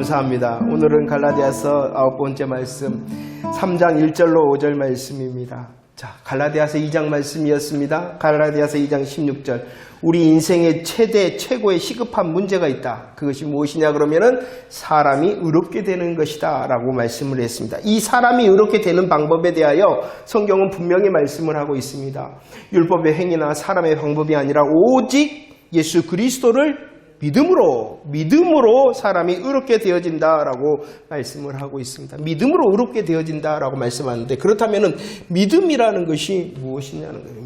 감사합니다. 오늘은 갈라디아서 9번째 말씀 3장 1절로 5절 말씀입니다. 자, 갈라디아서 2장 말씀이었습니다. 갈라디아서 2장 16절. 우리 인생의 최고의 시급한 문제가 있다. 그것이 무엇이냐 그러면은 사람이 의롭게 되는 것이다 라고 말씀을 했습니다. 이 사람이 의롭게 되는 방법에 대하여 성경은 분명히 말씀을 하고 있습니다. 율법의 행위나 사람의 방법이 아니라 오직 예수 그리스도를 믿음으로 사람이 의롭게 되어진다라고 말씀을 하고 있습니다. 믿음으로 의롭게 되어진다라고 말씀하는데, 그렇다면 믿음이라는 것이 무엇이냐는 거예요.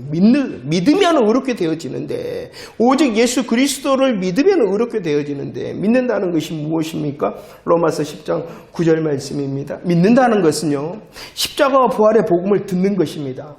믿으면 의롭게 되어지는데, 오직 예수 그리스도를 믿으면 의롭게 되어지는데, 믿는다는 것이 무엇입니까? 로마서 10장 9절 말씀입니다. 믿는다는 것은요, 십자가와 부활의 복음을 듣는 것입니다.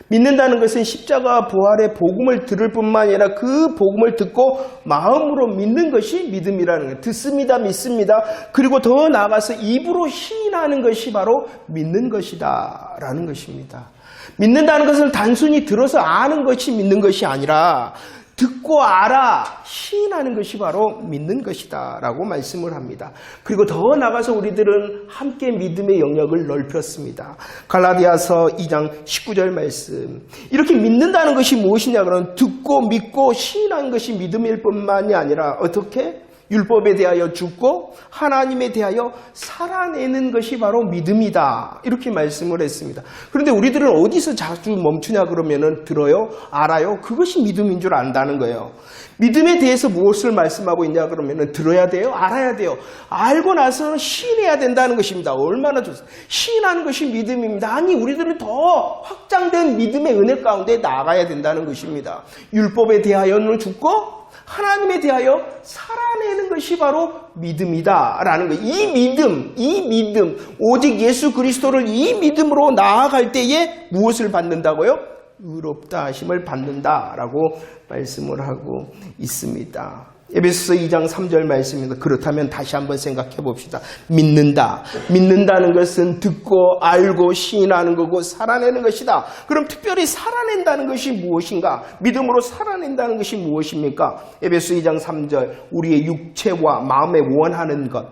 믿는다는 것은 십자가 부활의 복음을 들을 뿐만 아니라 그 복음을 듣고 마음으로 믿는 것이 믿음이라는 거예요. 듣습니다, 믿습니다. 그리고 더 나아가서 입으로 시인하는 것이 바로 믿는 것이다 라는 것입니다. 믿는다는 것은 단순히 들어서 아는 것이 믿는 것이 아니라 듣고 알아 시인하는 것이 바로 믿는 것이다 라고 말씀을 합니다. 그리고 더 나아가서 우리들은 함께 믿음의 영역을 넓혔습니다. 갈라디아서 2장 19절 말씀. 이렇게 믿는다는 것이 무엇이냐 그러면 듣고 믿고 시인하는 것이 믿음일 뿐만이 아니라 어떻게? 율법에 대하여 죽고 하나님에 대하여 살아내는 것이 바로 믿음이다. 이렇게 말씀을 했습니다. 그런데 우리들은 어디서 자주 멈추냐 그러면은 들어요? 알아요? 그것이 믿음인 줄 안다는 거예요. 믿음에 대해서 무엇을 말씀하고 있냐 그러면은 들어야 돼요? 알아야 돼요. 알고 나서는 시인해야 된다는 것입니다. 얼마나 좋습니까? 시인하는 것이 믿음입니다. 아니, 우리들은 더 확장된 믿음의 은혜 가운데 나아가야 된다는 것입니다. 율법에 대하여는 죽고 하나님에 대하여 살아내는 것이 바로 믿음이다라는 거예요. 이 믿음, 오직 예수 그리스도를 이 믿음으로 나아갈 때에 무엇을 받는다고요? 의롭다 하심을 받는다라고 말씀을 하고 있습니다. 에베소서 2장 3절 말씀입니다. 그렇다면 다시 한번 생각해 봅시다. 믿는다는 것은 듣고 알고 시인하는 거고 살아내는 것이다. 그럼 특별히 살아낸다는 것이 무엇인가? 믿음으로 살아낸다는 것이 무엇입니까? 에베소 2장 3절. 우리의 육체와 마음에 원하는 것.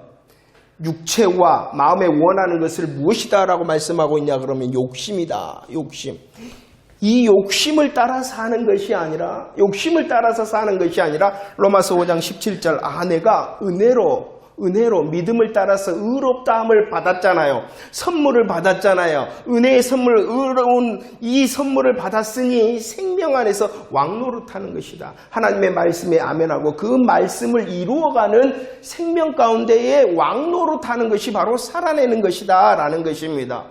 육체와 마음에 원하는 것을 무엇이다 라고 말씀하고 있냐 그러면 욕심이다. 욕심. 이 욕심을 따라 사는 것이 아니라, 욕심을 따라서 사는 것이 아니라 로마서 5장 17절 내가 은혜로 믿음을 따라서 의롭다함을 받았잖아요. 선물을 받았잖아요. 은혜의 선물, 의로운 이 선물을 받았으니 생명 안에서 왕노릇하는 것이다. 하나님의 말씀에 아멘하고 그 말씀을 이루어가는 생명 가운데에 왕노릇하는 것이 바로 살아내는 것이다 라는 것입니다.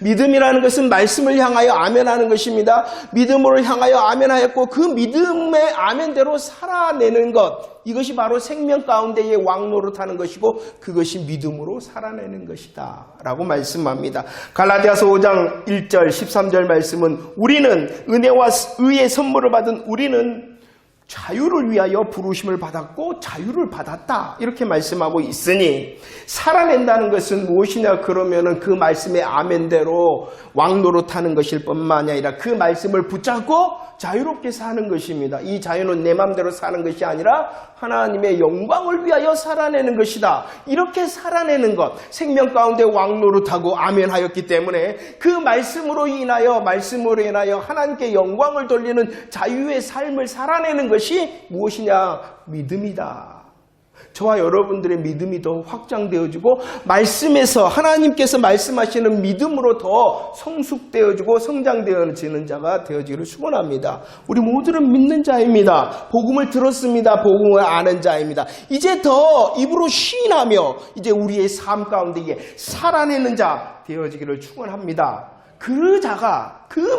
믿음이라는 것은 말씀을 향하여 아멘하는 것입니다. 믿음으로 향하여 아멘하였고 그 믿음의 아멘대로 살아내는 것, 이것이 바로 생명 가운데에 왕노릇하는 것이고 그것이 믿음으로 살아내는 것이다 라고 말씀합니다. 갈라디아서 5장 1절 13절 말씀은 우리는 은혜와 의의 선물을 받은 우리는 자유를 위하여 부르심을 받았고 자유를 받았다 이렇게 말씀하고 있으니, 살아낸다는 것은 무엇이냐 그러면은 그 말씀의 아멘대로 왕노릇하는 것일 뿐만 아니라 그 말씀을 붙잡고 자유롭게 사는 것입니다. 이 자유는 내 마음대로 사는 것이 아니라 하나님의 영광을 위하여 살아내는 것이다. 이렇게 살아내는 것, 생명 가운데 왕노릇하고 아멘하였기 때문에 그 말씀으로 인하여 하나님께 영광을 돌리는 자유의 삶을 살아내는 것이 무엇이냐? 믿음이다. 저와 여러분들의 믿음이 더 확장되어지고 말씀에서 하나님께서 말씀하시는 믿음으로 더 성숙되어지고 성장되어지는 자가 되어지기를 축원합니다. 우리 모두는 믿는 자입니다. 복음을 들었습니다. 복음을 아는 자입니다. 이제 더 입으로 시인하며 이제 우리의 삶 가운데에 살아내는 자 되어지기를 축원합니다. 그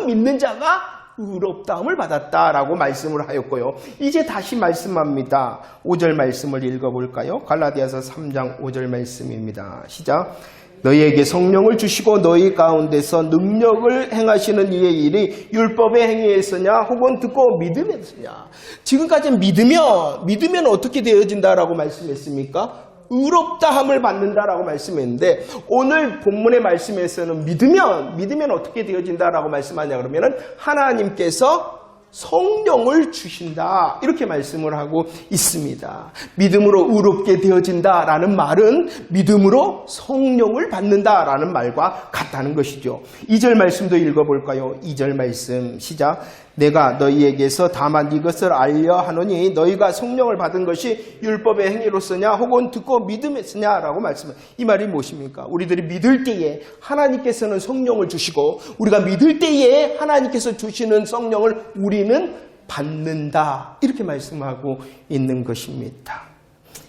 믿는 자가 의롭다함을 받았다라고 말씀을 하였고요. 이제 다시 말씀합니다. 5절 말씀을 읽어볼까요? 갈라디아서 3장 5절 말씀입니다. 시작. 너희에게 성령을 주시고 너희 가운데서 능력을 행하시는 이의 일이 율법의 행위에서냐 혹은 듣고 믿음에서냐. 지금까지는 믿으면 어떻게 되어진다라고 말씀했습니까? 의롭다함을 받는다라고 말씀했는데, 오늘 본문의 말씀에서는 믿으면 어떻게 되어진다라고 말씀하냐 그러면은 하나님께서 성령을 주신다. 이렇게 말씀을 하고 있습니다. 믿음으로 의롭게 되어진다라는 말은 믿음으로 성령을 받는다라는 말과 같다는 것이죠. 2절 말씀도 읽어볼까요? 2절 말씀 시작. 내가 너희에게서 다만 이것을 알려 하노니 너희가 성령을 받은 것이 율법의 행위로서냐 혹은 듣고 믿음에서냐라고 말씀합니다. 이 말이 무엇입니까? 우리들이 믿을 때에 하나님께서는 성령을 주시고 우리가 믿을 때에 하나님께서 주시는 성령을 우리는 받는다. 이렇게 말씀하고 있는 것입니다.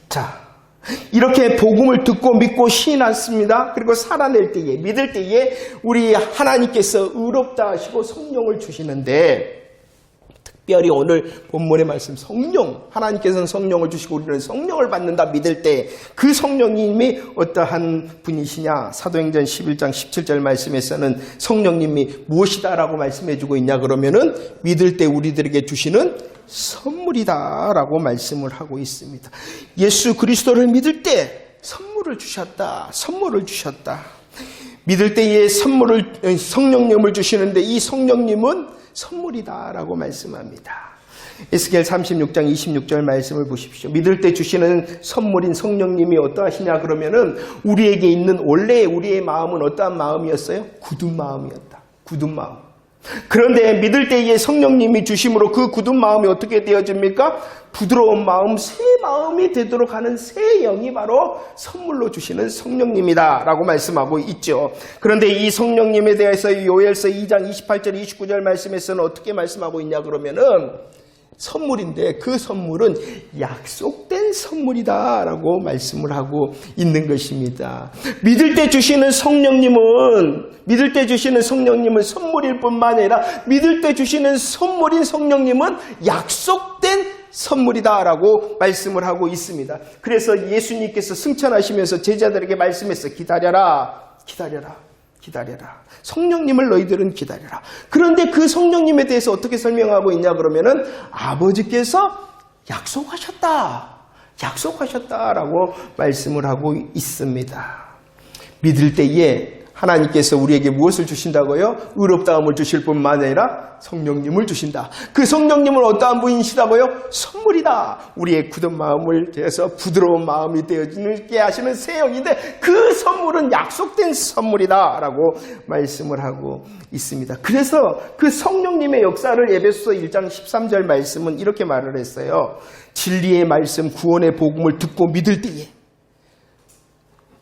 자, 이렇게 복음을 듣고 믿고 시인했습니다. 그리고 살아낼 때에 믿을 때에 우리 하나님께서 의롭다 하시고 성령을 주시는데 특별히 오늘 본문의 말씀 성령, 하나님께서는 성령을 주시고 우리는 성령을 받는다 믿을 때 그 성령님이 어떠한 분이시냐? 사도행전 11장 17절 말씀에서는 성령님이 무엇이다라고 말씀해주고 있냐 그러면은 믿을 때 우리들에게 주시는 선물이다라고 말씀을 하고 있습니다. 예수 그리스도를 믿을 때 선물을 주셨다. 선물을 주셨다. 믿을 때에 성령님을 주시는데 이 성령님은 선물이다라고 말씀합니다. 에스겔 36장 26절 말씀을 보십시오. 믿을 때 주시는 선물인 성령님이 어떠하시냐 그러면은 우리에게 있는 원래 우리의 마음은 어떠한 마음이었어요? 굳은 마음이었다. 굳은 마음. 그런데 믿을 때에 성령님이 주심으로 그 굳은 마음이 어떻게 되어집니까? 부드러운 마음, 새 마음이 되도록 하는 새 영이 바로 선물로 주시는 성령님이다 라고 말씀하고 있죠. 그런데 이 성령님에 대해서 요엘서 2장 28절 29절 말씀에서는 어떻게 말씀하고 있냐 그러면은 선물인데 그 선물은 약속된 선물이다 라고 말씀을 하고 있는 것입니다. 믿을 때 주시는 성령님은 선물일 뿐만 아니라 믿을 때 주시는 선물인 성령님은 약속된 선물이다 라고 말씀을 하고 있습니다. 그래서 예수님께서 승천하시면서 제자들에게 말씀했어. 기다려라. 성령님을 너희들은 기다려라. 그런데 그 성령님에 대해서 어떻게 설명하고 있냐 그러면은 아버지께서 약속하셨다라고 말씀을 하고 있습니다. 믿을 때에 하나님께서 우리에게 무엇을 주신다고요? 의롭다함을 주실 뿐만 아니라 성령님을 주신다. 그 성령님은 어떠한 분이시다고요? 선물이다. 우리의 굳은 마음을 대해서 부드러운 마음이 되어지게 하시는 새 영인데 그 선물은 약속된 선물이다 라고 말씀을 하고 있습니다. 그래서 그 성령님의 역사를 에베소서 1장 13절 말씀은 이렇게 말을 했어요. 진리의 말씀 구원의 복음을 듣고 믿을 때에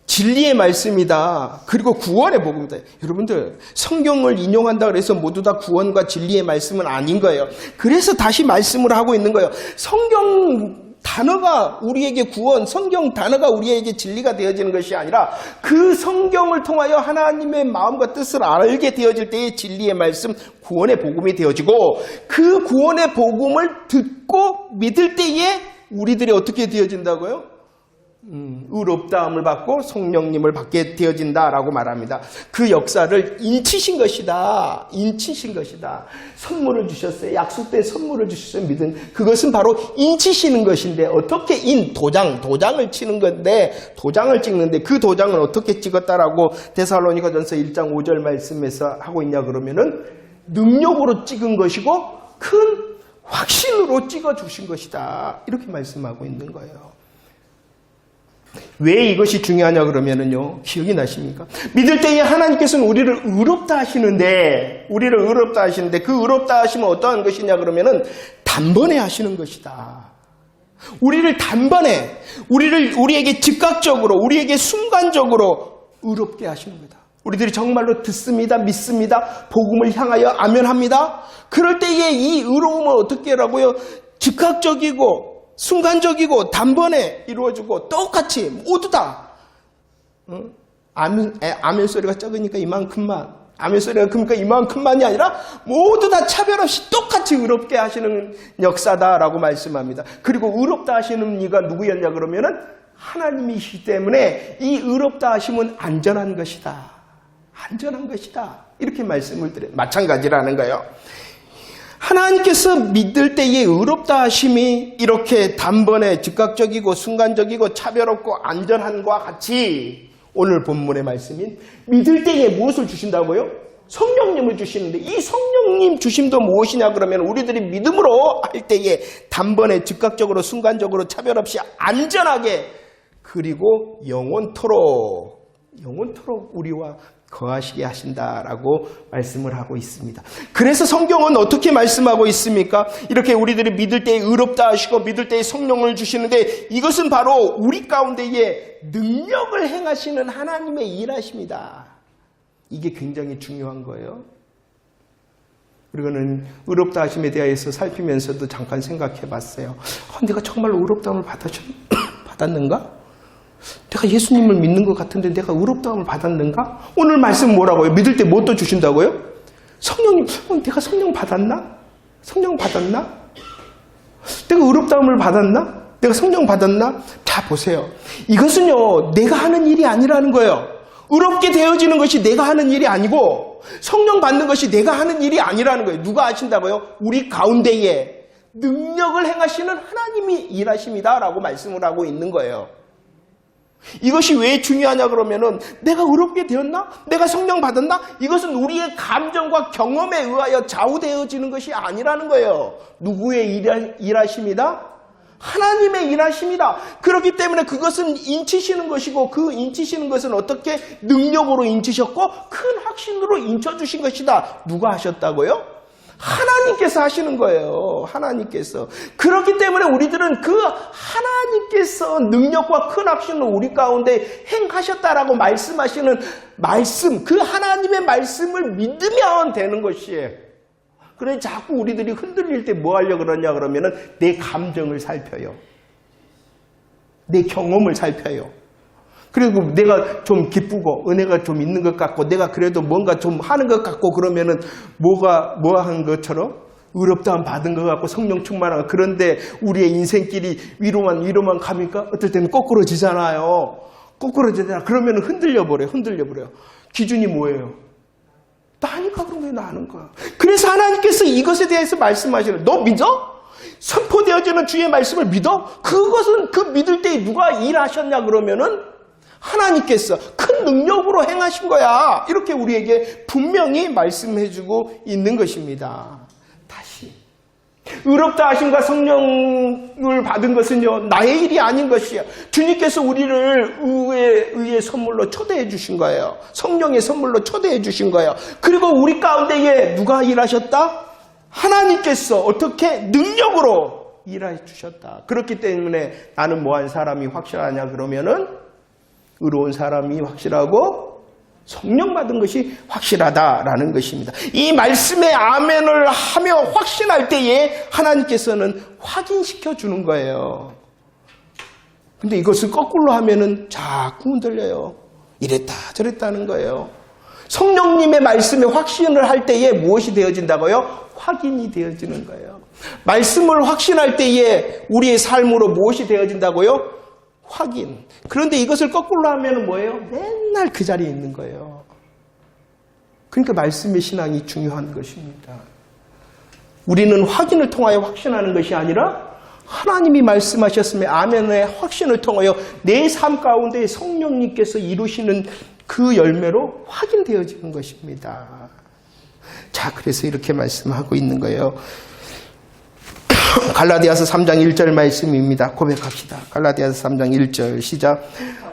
진리의 말씀이다. 그리고 구원의 복음이다. 여러분들 성경을 인용한다 그래서 모두 다 구원과 진리의 말씀은 아닌 거예요. 그래서 다시 말씀을 하고 있는 거예요. 성경 단어가 우리에게 구원, 성경 단어가 우리에게 진리가 되어지는 것이 아니라 그 성경을 통하여 하나님의 마음과 뜻을 알게 되어질 때의 진리의 말씀, 구원의 복음이 되어지고 그 구원의 복음을 듣고 믿을 때에 우리들이 어떻게 되어진다고요? 의롭다함을 받고 성령님을 받게 되어진다라고 말합니다. 그 역사를 인치신 것이다. 선물을 주셨어요. 약속된 선물을 주셨어요. 믿은 그것은 바로 인치시는 것인데 어떻게 도장을 치는 건데 도장을 찍는데 그 도장을 어떻게 찍었다라고 데살로니가전서 1장 5절 말씀에서 하고 있냐 그러면은 능력으로 찍은 것이고 큰 확신으로 찍어 주신 것이다. 이렇게 말씀하고 있는 거예요. 왜 이것이 중요하냐 그러면은요, 기억이 나십니까? 믿을 때에 하나님께서는 우리를 의롭다 하시는데 그 의롭다 하시면 어떠한 것이냐 그러면은 단번에 하시는 것이다. 우리를 단번에, 우리에게 즉각적으로, 우리에게 순간적으로 의롭게 하시는 거다. 우리들이 정말로 듣습니다, 믿습니다, 복음을 향하여 아멘합니다. 그럴 때에 이 의로움을 어떻게 하라고요? 즉각적이고 순간적이고 단번에 이루어지고 똑같이 모두 다 아멘 소리가 적으니까 이만큼만, 아멘 소리가 크니까 이만큼만이 아니라 모두 다 차별 없이 똑같이 의롭게 하시는 역사다라고 말씀합니다. 그리고 의롭다 하시는 이가 누구였냐 그러면은 하나님이시기 때문에 이 의롭다 하심은 안전한 것이다. 이렇게 말씀을 드려요. 마찬가지라는 거예요. 하나님께서 믿을 때의 의롭다 하심이 이렇게 단번에 즉각적이고 순간적이고 차별 없고 안전한과 같이 오늘 본문의 말씀인 믿을 때에 무엇을 주신다고요? 성령님을 주시는데 이 성령님 주심도 무엇이냐 그러면 우리들이 믿음으로 할 때에 단번에 즉각적으로 순간적으로 차별 없이 안전하게 그리고 영원토록 우리와 거하시게 하신다라고 말씀을 하고 있습니다. 그래서 성경은 어떻게 말씀하고 있습니까? 이렇게 우리들이 믿을 때에 의롭다 하시고 믿을 때에 성령을 주시는데 이것은 바로 우리 가운데에 능력을 행하시는 하나님의 일하십니다. 이게 굉장히 중요한 거예요. 그리고는 의롭다 하심에 대해서 살피면서도 잠깐 생각해 봤어요. 내가 정말 의롭다함을 받았는가? 내가 예수님을 믿는 것 같은데 내가 의롭다함을 받았는가? 오늘 말씀 뭐라고요? 믿을 때 뭐 또 주신다고요? 성령님, 내가 성령 받았나? 성령 받았나? 내가 의롭다함을 받았나? 내가 성령 받았나? 자, 보세요. 이것은요, 내가 하는 일이 아니라는 거예요. 의롭게 되어지는 것이 내가 하는 일이 아니고 성령 받는 것이 내가 하는 일이 아니라는 거예요. 누가 하신다고요? 우리 가운데에 능력을 행하시는 하나님이 일하십니다라고 말씀을 하고 있는 거예요. 이것이 왜 중요하냐 그러면은 내가 의롭게 되었나? 내가 성령 받았나? 이것은 우리의 감정과 경험에 의하여 좌우되어지는 것이 아니라는 거예요. 누구의 일하십니다? 하나님의 일하십니다. 그렇기 때문에 그것은 인치시는 것이고 그 인치시는 것은 어떻게 능력으로 인치셨고 큰 확신으로 인쳐주신 것이다. 누가 하셨다고요? 하나님께서 하시는 거예요. 하나님께서. 그렇기 때문에 우리들은 그 하나님께서 능력과 큰 확신을 우리 가운데 행하셨다라고 말씀하시는 말씀, 그 하나님의 말씀을 믿으면 되는 것이에요. 그래 자꾸 우리들이 흔들릴 때 뭐 하려고 그러냐 그러면은 내 감정을 살펴요. 내 경험을 살펴요. 그리고 내가 좀 기쁘고 은혜가 좀 있는 것 같고 내가 그래도 뭔가 좀 하는 것 같고 그러면은 뭐 한 것처럼 의롭다함 받은 것 같고 성령 충만한 그런데 우리의 인생길이 위로만 가니까 어떨 때는 거꾸로지잖아요. 거꾸로지잖아. 그러면 흔들려 버려요. 기준이 뭐예요? 나니까 그런 거야, 나는 거야. 그래서 하나님께서 이것에 대해서 말씀하시는 너 믿어? 선포되어지는 주의 말씀을 믿어? 그것은 그 믿을 때 누가 일하셨냐 그러면은 하나님께서 큰 능력으로 행하신 거야. 이렇게 우리에게 분명히 말씀해주고 있는 것입니다. 다시 의롭다 하심과 성령을 받은 것은요 나의 일이 아닌 것이야. 주님께서 우리를 의의 선물로 초대해 주신 거예요. 성령의 선물로 초대해 주신 거예요. 그리고 우리 가운데에 누가 일하셨다? 하나님께서 어떻게 능력으로 일해 주셨다. 그렇기 때문에 나는 뭐한 사람이 확실하냐 그러면은 의로운 사람이 확실하고 성령 받은 것이 확실하다라는 것입니다. 이 말씀에 아멘을 하며 확신할 때에 하나님께서는 확인시켜 주는 거예요. 근데 이것을 거꾸로 하면은 자꾸 흔들려요. 이랬다 저랬다는 거예요. 성령님의 말씀에 확신을 할 때에 무엇이 되어진다고요? 확인이 되어지는 거예요. 말씀을 확신할 때에 우리의 삶으로 무엇이 되어진다고요? 확인. 그런데 이것을 거꾸로 하면 뭐예요? 맨날 그 자리에 있는 거예요. 그러니까 말씀의 신앙이 중요한 것입니다. 우리는 확인을 통하여 확신하는 것이 아니라 하나님이 말씀하셨으면 아멘의 확신을 통하여 내 삶 가운데 성령님께서 이루시는 그 열매로 확인되어지는 것입니다. 자, 그래서 이렇게 말씀하고 있는 거예요. 갈라디아서 3장 1절 말씀입니다. 고백합시다. 갈라디아서 3장 1절 시작.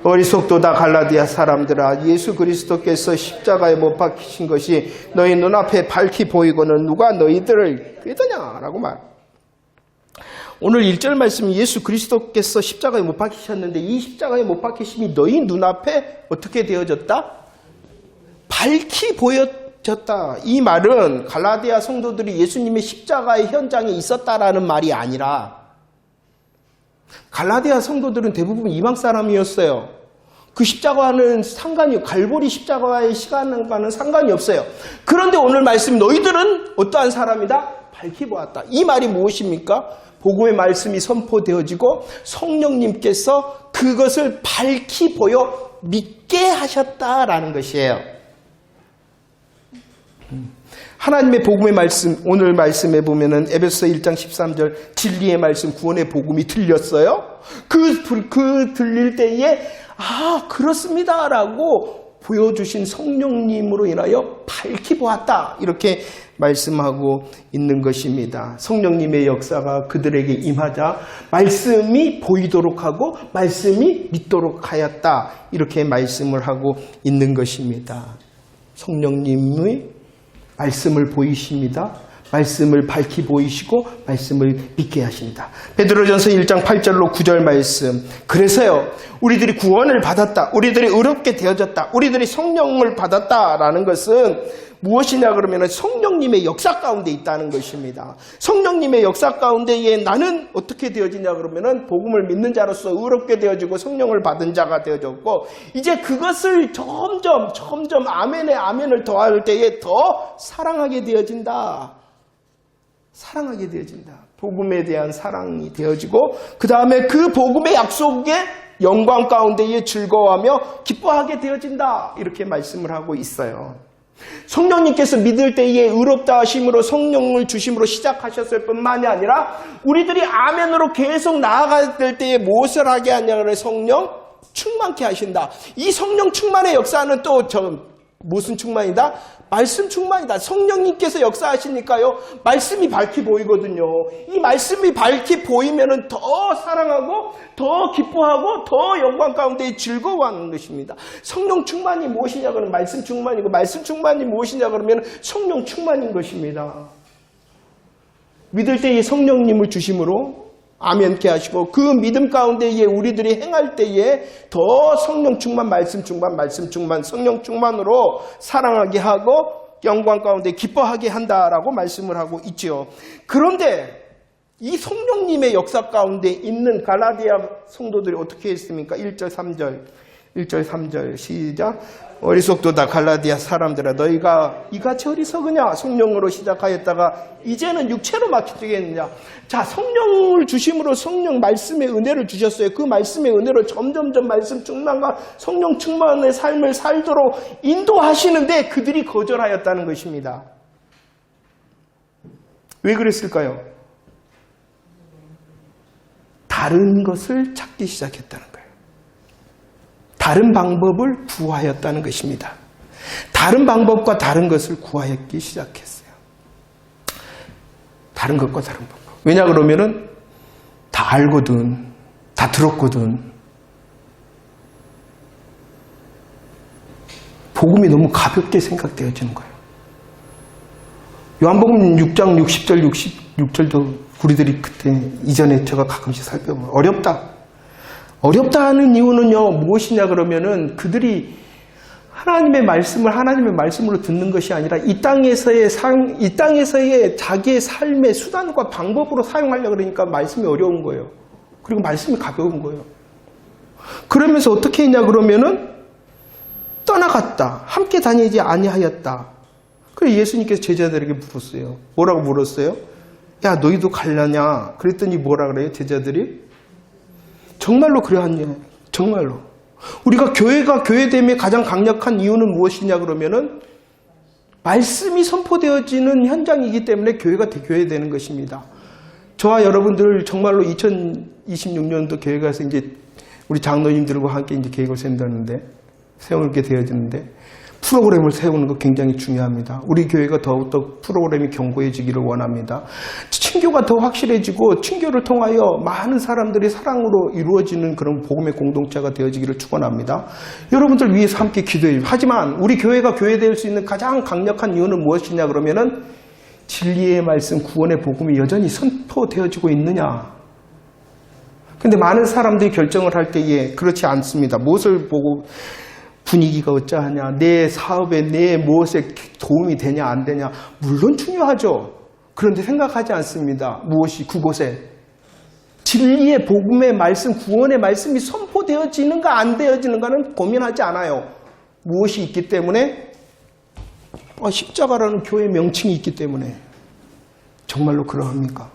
어리석도다 갈라디아 사람들아, 예수 그리스도께서 십자가에 못 박히신 것이 너희 눈앞에 밝히 보이고는 누가 너희들을 꾀더냐라고 말. 오늘 1절 말씀이 예수 그리스도께서 십자가에 못 박히셨는데 이 십자가에 못 박히심이 너희 눈앞에 어떻게 되어졌다? 밝히 보였다. 이 말은 갈라디아 성도들이 예수님의 십자가의 현장에 있었다라는 말이 아니라 갈라디아 성도들은 대부분 이방 사람이었어요. 그 십자가와는 상관이 갈보리 십자가와의 시간과는 상관이 없어요. 그런데 오늘 말씀 너희들은 어떠한 사람이다? 밝히 보았다. 이 말이 무엇입니까? 복음의 말씀이 선포되어지고 성령님께서 그것을 밝히 보여 믿게 하셨다라는 것이에요. 하나님의 복음의 말씀, 오늘 말씀에 보면은 에베소서 1장 13절 진리의 말씀, 구원의 복음이 들렸어요. 그 들릴 때에 그렇습니다라고 보여주신 성령님으로 인하여 밝히 보았다. 이렇게 말씀하고 있는 것입니다. 성령님의 역사가 그들에게 임하자 말씀이 보이도록 하고 말씀이 믿도록 하였다. 이렇게 말씀을 하고 있는 것입니다. 성령님의 말씀을 보이십니다. 말씀을 밝히 보이시고 말씀을 믿게 하십니다. 베드로전서 1장 8절로 9절 말씀. 그래서요, 우리들이 구원을 받았다, 우리들이 의롭게 되어졌다, 우리들이 성령을 받았다라는 것은 무엇이냐 그러면 성령님의 역사 가운데 있다는 것입니다. 성령님의 역사 가운데에 나는 어떻게 되어지냐 그러면 복음을 믿는 자로서 의롭게 되어지고 성령을 받은 자가 되어졌고, 이제 그것을 점점 아멘에 아멘을 더할 때에 더 사랑하게 되어진다. 사랑하게 되어진다. 복음에 대한 사랑이 되어지고, 그 다음에 그 복음의 약속에 영광 가운데에 즐거워하며 기뻐하게 되어진다. 이렇게 말씀을 하고 있어요. 성령님께서 믿을 때에 의롭다 하심으로 성령을 주심으로 시작하셨을 뿐만이 아니라 우리들이 아멘으로 계속 나아갈 때에 무엇을 하게 하냐면 성령 충만케 하신다. 이 성령 충만의 역사는 또 무슨 충만이다? 말씀 충만이다. 성령님께서 역사하시니까요, 말씀이 밝히 보이거든요. 이 말씀이 밝히 보이면은 더 사랑하고 더 기뻐하고 더 영광 가운데 즐거워하는 것입니다. 성령 충만이 무엇이냐 그러면 말씀 충만이고, 말씀 충만이 무엇이냐 그러면 성령 충만인 것입니다. 믿을 때 이 성령님을 주심으로 아멘케 하시고, 그 믿음 가운데에 우리들이 행할 때에 더 성령 충만, 말씀 충만, 말씀 충만, 성령 충만으로 사랑하게 하고 영광 가운데 기뻐하게 한다라고 말씀을 하고 있죠. 그런데 이 성령님의 역사 가운데 있는 갈라디아 성도들이 어떻게 했습니까? 1절 3절 시작. 어리석도다 갈라디아 사람들아, 너희가 이같이 어리석으냐? 성령으로 시작하였다가 이제는 육체로 막히겠느냐? 자, 성령을 주심으로 성령 말씀의 은혜를 주셨어요. 그 말씀의 은혜로 점점점 말씀 충만과 성령 충만의 삶을 살도록 인도하시는데 그들이 거절하였다는 것입니다. 왜 그랬을까요? 다른 것을 찾기 시작했다는 거예요. 다른 방법을 구하였다는 것입니다. 다른 방법과 다른 것을 구하였기 시작했어요. 다른 것과 다른 방법. 왜냐 그러면은 다 알거든, 다 들었거든. 복음이 너무 가볍게 생각되어지는 거예요. 요한복음 6장 60절 66절도 우리들이 그때 이전에 제가 가끔씩 살펴보면 어렵다 하는 이유는요, 무엇이냐 그러면은 그들이 하나님의 말씀으로 듣는 것이 아니라 이 땅에서의 자기의 삶의 수단과 방법으로 사용하려고 그러니까 말씀이 어려운 거예요. 그리고 말씀이 가벼운 거예요. 그러면서 어떻게 했냐 그러면은 떠나갔다. 함께 다니지 아니하였다. 그래서 예수님께서 제자들에게 물었어요. 뭐라고 물었어요? 야, 너희도 갈라냐? 그랬더니 뭐라 그래요? 제자들이 정말로 그러하냐? 정말로. 우리가 교회가 교회됨의 가장 강력한 이유는 무엇이냐 그러면은 말씀이 선포되어지는 현장이기 때문에 교회가 교회되는 것입니다. 저와 여러분들 정말로 2026년도 교회 가서 이제 우리 장로님들과 함께 이제 계획을 세우게 되어지는데 프로그램을 세우는 거 굉장히 중요합니다. 우리 교회가 더욱더 프로그램이 견고해지기를 원합니다. 친교가 더 확실해지고 친교를 통하여 많은 사람들이 사랑으로 이루어지는 그런 복음의 공동체가 되어지기를 축원합니다. 여러분들 위해서 함께 기도해요. 하지만 우리 교회가 교회될 수 있는 가장 강력한 이유는 무엇이냐 그러면은 진리의 말씀, 구원의 복음이 여전히 선포되어지고 있느냐. 근데 많은 사람들이 결정을 할 때에 그렇지 않습니다. 무엇을 보고 분위기가 어쩌하냐, 내 사업에 내 무엇에 도움이 되냐 안 되냐, 물론 중요하죠. 그런데 생각하지 않습니다. 무엇이 그곳에 진리의 복음의 말씀, 구원의 말씀이 선포되어지는가 안 되어지는가는 고민하지 않아요. 무엇이 있기 때문에? 십자가라는 교회 명칭이 있기 때문에. 정말로 그러합니까?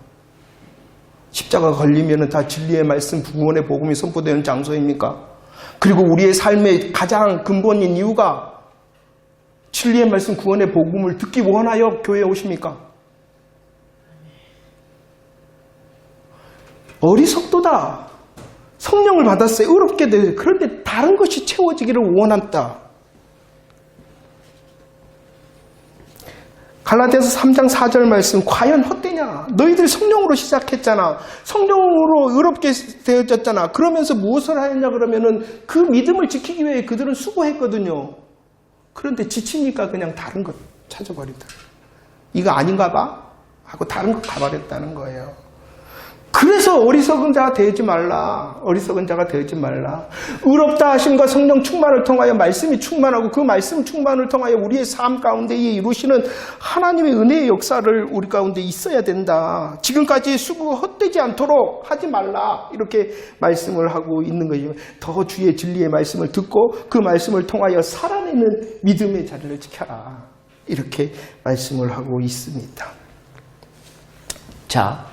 십자가 걸리면 다 진리의 말씀, 구원의 복음이 선포되는 장소입니까? 그리고 우리의 삶의 가장 근본인 이유가 진리의 말씀, 구원의 복음을 듣기 원하여 교회에 오십니까? 어리석도다. 성령을 받았어요. 의롭게 되어요. 그런데 다른 것이 채워지기를 원한다. 갈라디아서 3장 4절 말씀, 과연 헛되냐? 너희들 성령으로 시작했잖아. 성령으로 의롭게 되어졌잖아. 그러면서 무엇을 하였냐 그러면은 그 믿음을 지키기 위해 그들은 수고했거든요. 그런데 지치니까 그냥 다른 것 찾아버린다. 이거 아닌가 봐? 하고 다른 것 가버렸다는 거예요. 그래서 어리석은 자가 되지 말라. 어리석은 자가 되지 말라. 의롭다 하심과 성령 충만을 통하여 말씀이 충만하고 그 말씀 충만을 통하여 우리의 삶 가운데에 이루시는 하나님의 은혜의 역사를 우리 가운데 있어야 된다. 지금까지 수고가 헛되지 않도록 하지 말라. 이렇게 말씀을 하고 있는 것이죠. 더 주의 진리의 말씀을 듣고 그 말씀을 통하여 살아내는 믿음의 자리를 지켜라. 이렇게 말씀을 하고 있습니다. 자,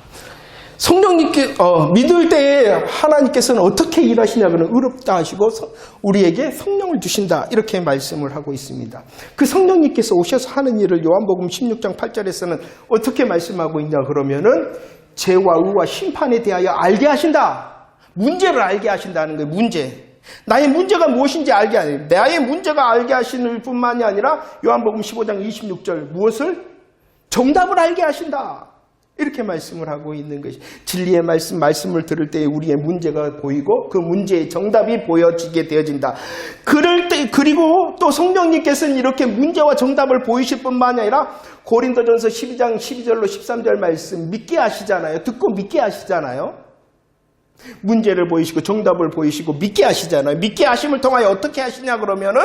성령님께 믿을 때에 하나님께서는 어떻게 일하시냐면 의롭다 하시고 우리에게 성령을 주신다 이렇게 말씀을 하고 있습니다. 그 성령님께서 오셔서 하는 일을 요한복음 16장 8절에서는 어떻게 말씀하고 있냐 그러면은 죄와 의와 심판에 대하여 알게 하신다. 문제를 알게 하신다는 거예요. 문제. 나의 문제가 무엇인지 알게 하는 나의 문제가 알게 하시는 뿐만이 아니라 요한복음 15장 26절 무엇을? 정답을 알게 하신다. 이렇게 말씀을 하고 있는 것이 진리의 말씀을 들을 때 우리의 문제가 보이고 그 문제의 정답이 보여지게 되어진다. 그리고 또 성령님께서는 이렇게 문제와 정답을 보이실 뿐만이 아니라 고린도전서 12장 12절로 13절 말씀 믿게 하시잖아요. 듣고 믿게 하시잖아요. 문제를 보이시고 정답을 보이시고 믿게 하시잖아요. 믿게 하심을 통하여 어떻게 하시냐 그러면은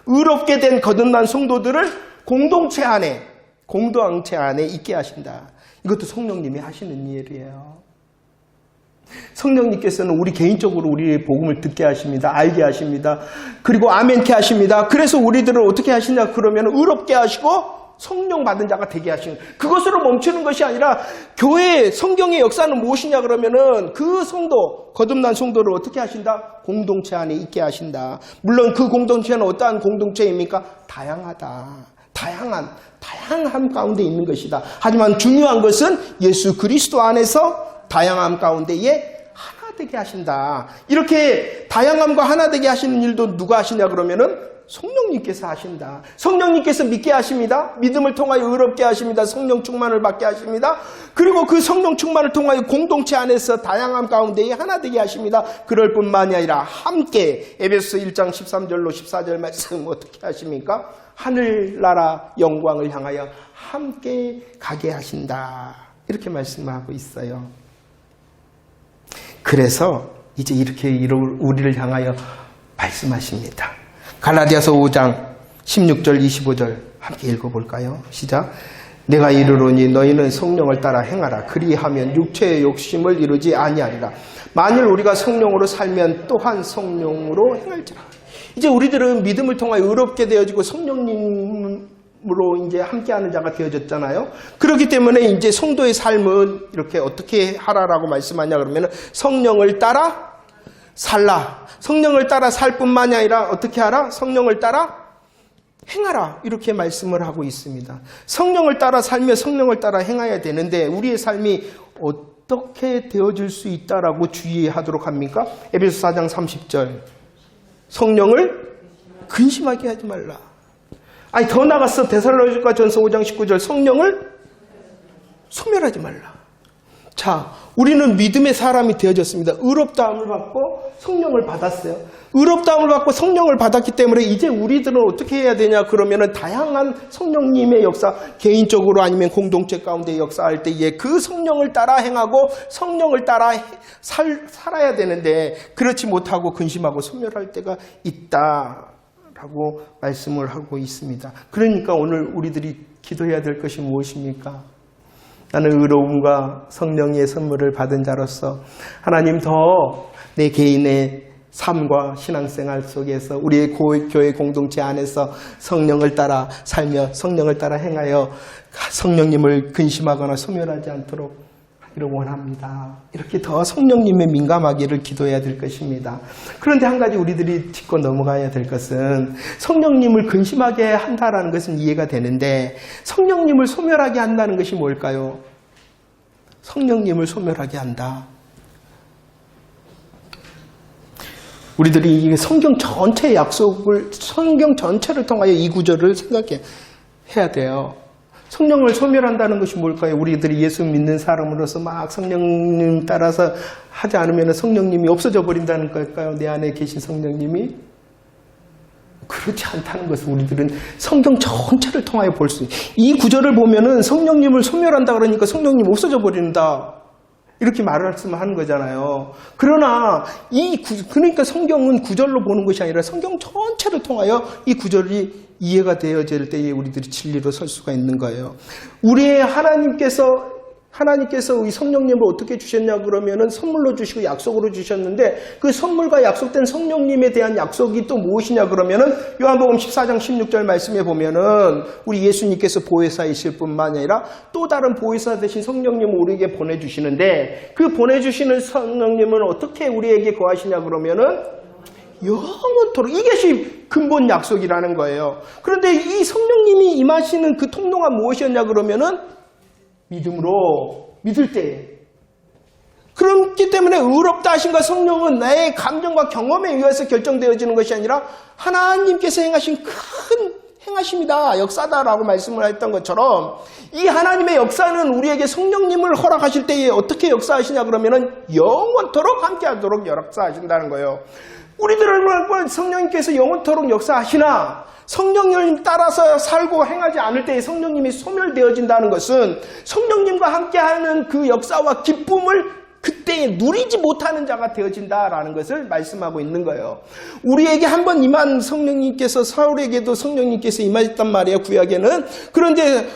의롭게 된 거듭난 성도들을 공동체 안에 있게 하신다. 이것도 성령님이 하시는 일이에요. 성령님께서는 우리 개인적으로 우리의 복음을 듣게 하십니다. 알게 하십니다. 그리고 아멘케 하십니다. 그래서 우리들을 어떻게 하시냐 그러면 의롭게 하시고 성령 받은 자가 되게 하시는 그것으로 멈추는 것이 아니라 교회의 성경의 역사는 무엇이냐 그러면은 그 성도 거듭난 성도를 어떻게 하신다? 공동체 안에 있게 하신다. 물론 그 공동체는 어떠한 공동체입니까? 다양함 가운데 있는 것이다. 하지만 중요한 것은 예수 그리스도 안에서 다양함 가운데에 하나 되게 하신다. 이렇게 다양함과 하나 되게 하시는 일도 누가 하시냐 그러면은 성령님께서 하신다. 성령님께서 믿게 하십니다. 믿음을 통하여 의롭게 하십니다. 성령 충만을 받게 하십니다. 그리고 그 성령 충만을 통하여 공동체 안에서 다양함 가운데에 하나 되게 하십니다. 그럴 뿐만이 아니라 함께 에베소서 1장 13절로 14절 말씀 어떻게 하십니까? 하늘나라 영광을 향하여 함께 가게 하신다. 이렇게 말씀하고 있어요. 그래서 이제 이렇게 우리를 향하여 말씀하십니다. 갈라디아서 5장 16절 25절 함께 읽어볼까요? 시작. 내가 이르노니 너희는 성령을 따라 행하라. 그리하면 육체의 욕심을 이루지 아니하리라. 만일 우리가 성령으로 살면 또한 성령으로 행할지라. 이제 우리들은 믿음을 통하여 의롭게 되어지고 성령님으로 이제 함께하는 자가 되어졌잖아요. 그렇기 때문에 이제 성도의 삶은 이렇게 어떻게 하라라고 말씀하냐 그러면 성령을 따라 살라. 성령을 따라 살 뿐만이 아니라 어떻게 하라? 성령을 따라 행하라. 이렇게 말씀을 하고 있습니다. 성령을 따라 살며 성령을 따라 행해야 되는데 우리의 삶이 어떻게 되어질 수 있다라고 주의하도록 합니까? 에베소 4장 30절. 성령을 근심하게 하지 말라. 아니 더 나갔어. 데살로니가 전서 5장 19절. 성령을 소멸하지 말라. 자, 우리는 믿음의 사람이 되어졌습니다. 의롭다함을 받고 성령을 받았어요. 의롭다함을 받고 성령을 받았기 때문에 이제 우리들은 어떻게 해야 되냐 그러면은 다양한 성령님의 역사, 개인적으로 아니면 공동체 가운데 역사할 때에 그 성령을 따라 행하고 성령을 따라 살아야 되는데 그렇지 못하고 근심하고 소멸할 때가 있다라고 말씀을 하고 있습니다. 그러니까 오늘 우리들이 기도해야 될 것이 무엇입니까? 나는 의로움과 성령의 선물을 받은 자로서 하나님 더 내 개인의 삶과 신앙생활 속에서 우리의 교회 공동체 안에서 성령을 따라 살며 성령을 따라 행하여 성령님을 근심하거나 소멸하지 않도록 하기를 원합니다. 이렇게 더 성령님에 민감하기를 기도해야 될 것입니다. 그런데 한 가지 우리들이 짚고 넘어가야 될 것은 성령님을 근심하게 한다라는 것은 이해가 되는데 성령님을 소멸하게 한다는 것이 뭘까요? 성령님을 소멸하게 한다. 우리들이 성경 전체의 약속을 성경 전체를 통하여 이 구절을 생각해야 돼요. 성령을 소멸한다는 것이 뭘까요? 우리들이 예수 믿는 사람으로서 막 성령님 따라서 하지 않으면 성령님이 없어져 버린다는 걸까요? 내 안에 계신 성령님이? 그렇지 않다는 것을 우리들은 성경 전체를 통하여 볼 수 있어요. 이 구절을 보면은 성령님을 소멸한다 그러니까 성령님 없어져 버린다. 이렇게 말씀하는 거잖아요. 그러나 그러니까 성경은 구절로 보는 것이 아니라 성경 전체를 통하여 이 구절이 이해가 되어질 때에 우리들이 진리로 설 수가 있는 거예요. 우리의 하나님께서 이 성령님을 어떻게 주셨냐 그러면은 선물로 주시고 약속으로 주셨는데 그 선물과 약속된 성령님에 대한 약속이 또 무엇이냐 그러면은 요한복음 14장 16절 말씀에 보면은 우리 예수님께서 보혜사이실 뿐만 아니라 또 다른 보혜사 되신 성령님을 우리에게 보내주시는데 그 보내주시는 성령님은 어떻게 우리에게 거하시냐 그러면은 영원토록 이것이 근본 약속이라는 거예요. 그런데 이 성령님이 임하시는 그 통로가 무엇이었냐 그러면은 믿음으로 믿을 때. 그렇기 때문에 의롭다 하심과 성령은 나의 감정과 경험에 의해서 결정되어지는 것이 아니라 하나님께서 행하신 큰 행하심이다, 역사다라고 말씀을 했던 것처럼 이 하나님의 역사는 우리에게 성령님을 허락하실 때에 어떻게 역사하시냐 그러면은 영원토록 함께하도록 역사하신다는 거예요. 우리들은 성령님께서 영원토록 역사하시나 성령님 따라서 살고 행하지 않을 때에 성령님이 소멸되어진다는 것은 성령님과 함께하는 그 역사와 기쁨을 그때에 누리지 못하는 자가 되어진다라는 것을 말씀하고 있는 거예요. 우리에게 한번 임한 성령님께서 사울에게도 성령님께서 임하셨단 말이에요. 구약에는. 그런데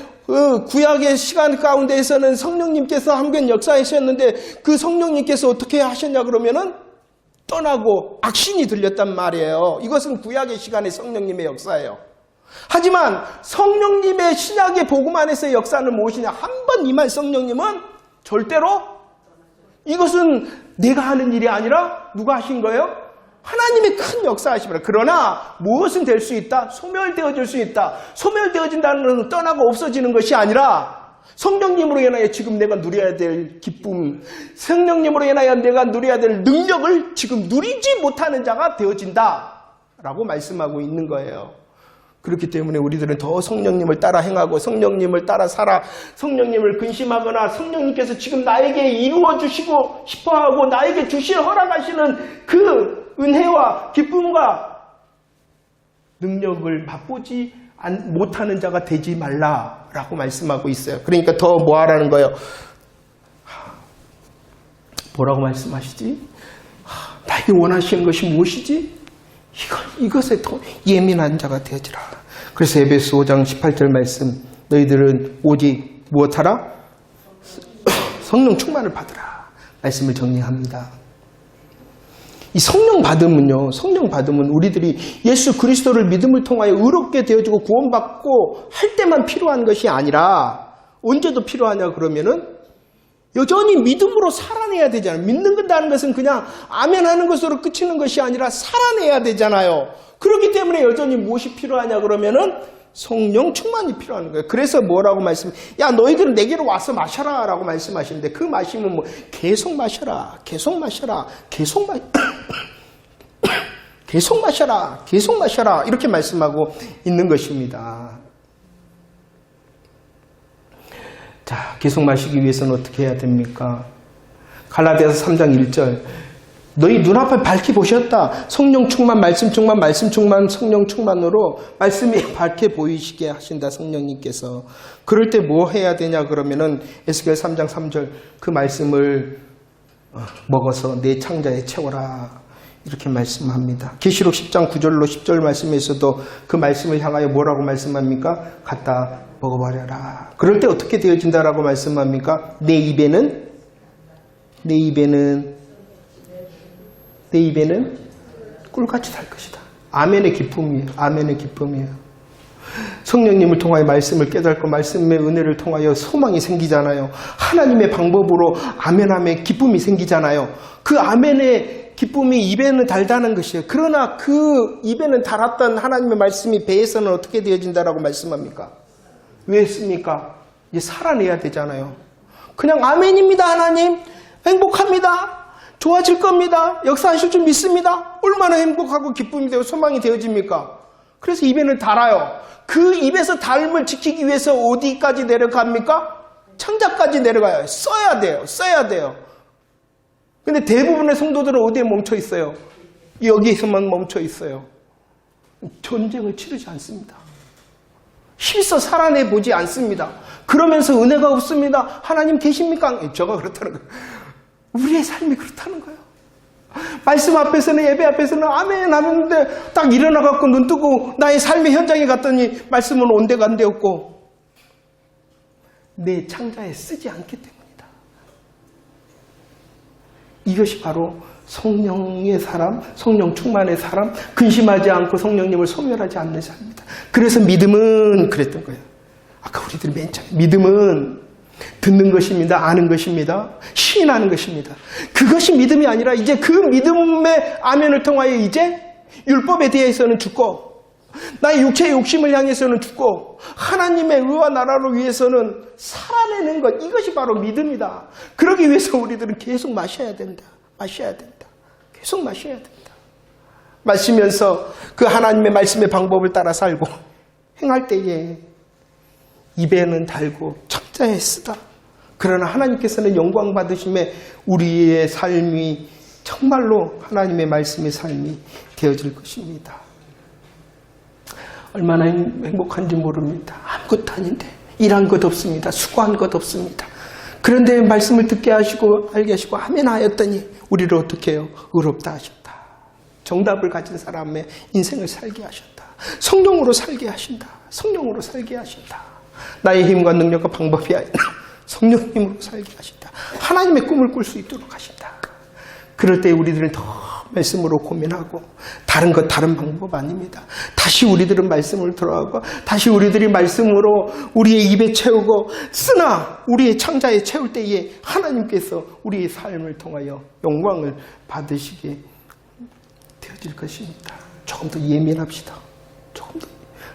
구약의 시간 가운데에서는 성령님께서 한번 역사하셨는데 그 성령님께서 어떻게 하셨냐 그러면은 떠나고 악신이 들렸단 말이에요. 이것은 구약의 시간의 성령님의 역사예요. 하지만 성령님의 신약의 복음 안에서의 역사는 무엇이냐? 한 번 임한 성령님은 절대로 이것은 내가 하는 일이 아니라 누가 하신 거예요? 하나님의 큰 역사하심이라. 그러나 무엇은 될 수 있다? 소멸되어질 수 있다. 소멸되어진다는 것은 떠나고 없어지는 것이 아니라 성령님으로 인하여 지금 내가 누려야 될 기쁨, 성령님으로 인하여 내가 누려야 될 능력을 지금 누리지 못하는 자가 되어진다라고 말씀하고 있는 거예요. 그렇기 때문에 우리들은 더 성령님을 따라 행하고 성령님을 따라 살아 성령님을 근심하거나 성령님께서 지금 나에게 이루어 주시고 싶어하고 나에게 주실 허락하시는 그 은혜와 기쁨과 능력을 맛보지 못하는 자가 되지 말라라고 말씀하고 있어요. 그러니까 더 뭐하라는 거예요? 뭐라고 말씀하시지? 나에게 원하시는 것이 무엇이지? 이것에 더 예민한 자가 되어지라. 그래서 에베소 5장 18절 말씀, 너희들은 오직 무엇하라? 성령 충만을 받으라. 말씀을 정리합니다. 이 성령 받음은요, 성령 받음은 우리들이 예수 그리스도를 믿음을 통하여 의롭게 되어지고 구원받고 할 때만 필요한 것이 아니라 언제도 필요하냐 그러면은 여전히 믿음으로 살아내야 되잖아요. 믿는 건다는 것은 그냥 아멘 하는 것으로 그치는 것이 아니라 살아내야 되잖아요. 그렇기 때문에 여전히 무엇이 필요하냐 그러면은 성령 충만이 필요한 거예요. 그래서 뭐라고 야 너희들은 내게로 와서 마셔라 라고 말씀하시는데 그 마시면 뭐 계속 마셔라, 계속 마셔라, 계속 마셔라, 계속 마셔라 이렇게 말씀하고 있는 것입니다. 자, 계속 마시기 위해서는 어떻게 해야 됩니까? 갈라디아서 3장 1절 너희 눈앞을 밝히 보셨다. 성령 충만, 말씀 충만, 말씀 충만, 성령 충만으로 말씀이 밝게 보이시게 하신다. 성령님께서. 그럴 때 뭐 해야 되냐 그러면은 에스겔 3장 3절 그 말씀을 먹어서 내 창자에 채워라. 이렇게 말씀합니다. 계시록 10장 9절로 10절 말씀에서도 그 말씀을 향하여 뭐라고 말씀합니까? 갖다 먹어버려라. 그럴 때 어떻게 되어진다라고 말씀합니까? 내 입에는 꿀같이 달 것이다. 아멘의 기쁨이에요. 아멘의 기쁨이에요. 성령님을 통하여 말씀을 깨닫고 말씀의 은혜를 통하여 소망이 생기잖아요. 하나님의 방법으로 아멘함의 기쁨이 생기잖아요. 그 아멘의 기쁨이 입에는 달다는 것이에요. 그러나 그 입에는 달았던 하나님의 말씀이 배에서는 어떻게 되어진다라고 말씀합니까? 왜 했습니까? 이제 살아내야 되잖아요. 그냥 아멘입니다. 하나님 행복합니다. 좋아질 겁니다. 역사하실 줄 믿습니다. 얼마나 행복하고 기쁨이 되고 소망이 되어집니까? 그래서 입에는 달아요. 그 입에서 닮을 지키기 위해서 어디까지 내려갑니까? 창자까지 내려가요. 써야 돼요. 써야 돼요. 근데 대부분의 성도들은 어디에 멈춰 있어요? 여기에서만 멈춰 있어요. 전쟁을 치르지 않습니다. 힘써 살아내보지 않습니다. 그러면서 은혜가 없습니다. 하나님 계십니까? 저가 그렇다는 거예요. 우리의 삶이 그렇다는 거예요. 말씀 앞에서는, 예배 앞에서는 아멘 하는데 딱 일어나갖고 눈 뜨고 나의 삶의 현장에 갔더니 말씀은 온데간데없고 내 창자에 쓰지 않기 때문이다. 이것이 바로 성령의 사람, 성령 충만의 사람, 근심하지 않고 성령님을 소멸하지 않는 삶입니다. 그래서 믿음은 그랬던 거예요. 아까 우리들이 맨 처음에 믿음은 듣는 것입니다. 아는 것입니다. 시인하는 것입니다. 그것이 믿음이 아니라 이제 그 믿음의 아멘을 통하여 이제 율법에 대해서는 죽고 나의 육체의 욕심을 향해서는 죽고 하나님의 의와 나라를 위해서는 살아내는 것, 이것이 바로 믿음이다. 그러기 위해서 우리들은 계속 마셔야 된다. 마셔야 된다. 계속 마셔야 된다. 마시면서 그 하나님의 말씀의 방법을 따라 살고 행할 때에 입에는 달고 창자에 쓰다. 그러나 하나님께서는 영광 받으심에 우리의 삶이 정말로 하나님의 말씀의 삶이 되어질 것입니다. 얼마나 행복한지 모릅니다. 아무것도 아닌데 일한 것 없습니다. 수고한 것 없습니다. 그런데 말씀을 듣게 하시고 알게 하시고 아멘 하였더니 우리를 어떻게 해요? 의롭다 하셨다. 정답을 가진 사람의 인생을 살게 하셨다. 성령으로 살게 하신다. 성령으로 살게 하신다. 나의 힘과 능력과 방법이 아니라 성령님으로 살게 하신다. 하나님의 꿈을 꿀 수 있도록 하신다. 그럴 때 우리들은 더 말씀으로 고민하고 다른 것 다른 방법 아닙니다. 다시 우리들은 말씀을 들어가고 다시 우리들이 말씀으로 우리의 입에 채우고 쓰나 우리의 창자에 채울 때에 하나님께서 우리의 삶을 통하여 영광을 받으시게 되어질 것입니다. 조금 더 예민합시다. 조금 더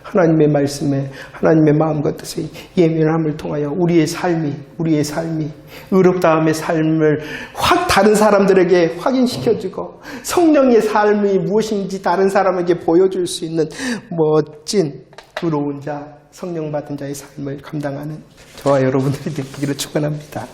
하나님의 말씀에 하나님의 마음과 뜻의 예민함을 통하여 우리의 삶이 의롭다함의 삶을 확 다른 사람들에게 확인시켜주고 성령의 삶이 무엇인지 다른 사람에게 보여줄 수 있는 멋진 의로운 자, 성령 받은 자의 삶을 감당하는 저와 여러분들이 되기를 축원합니다.